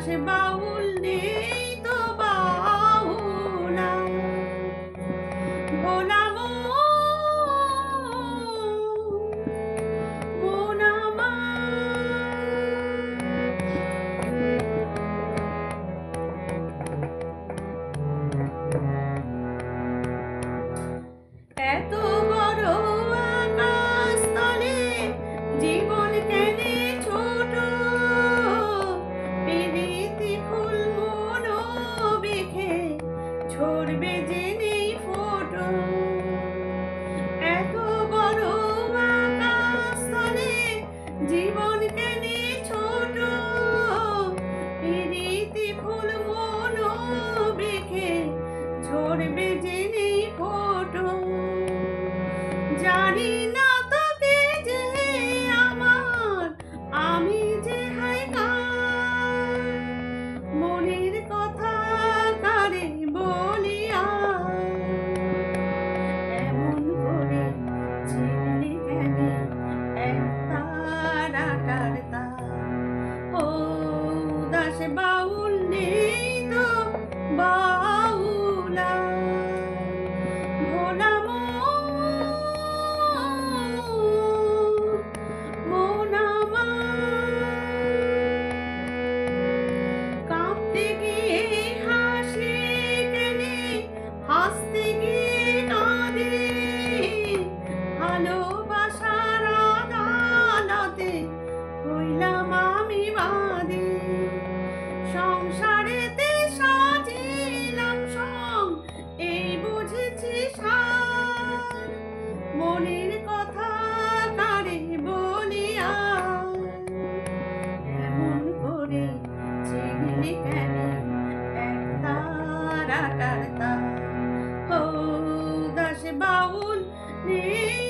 দাস বাউল নেই তো বাউলা ভোলা মন এত বড় আকাশ তলে জীবন কেনে ছোট প্রীতি ফুল মন বেখে ছড়বে যে নেই ফোটো এত বড় আকাশ তলে জীবন কেনে ছোট প্রীতি ফুল মন বেখে ছড়বে যে নেই ফোটো জানি না তোকে যে আমার আমি যে হায়গার মনের কথা কারে বলিয়া এমন করে ছিড়লি কেন এক তারাটার তার ও দাস বাউল নেই তো বাউলা ভোলা কাঁদতে গিয়ে হাসি কেনে হাসতে গিয়ে কাঁদে ভালোবাসার আদালতে হইলাম আমি বাদী সংসারেতে সাজিলাম সং এই বুঝেছি সার মনের কথা কারে বলিয়া এমন করে ছিড়লি কেন এক তারাটার তার ও দাস বাউল নেই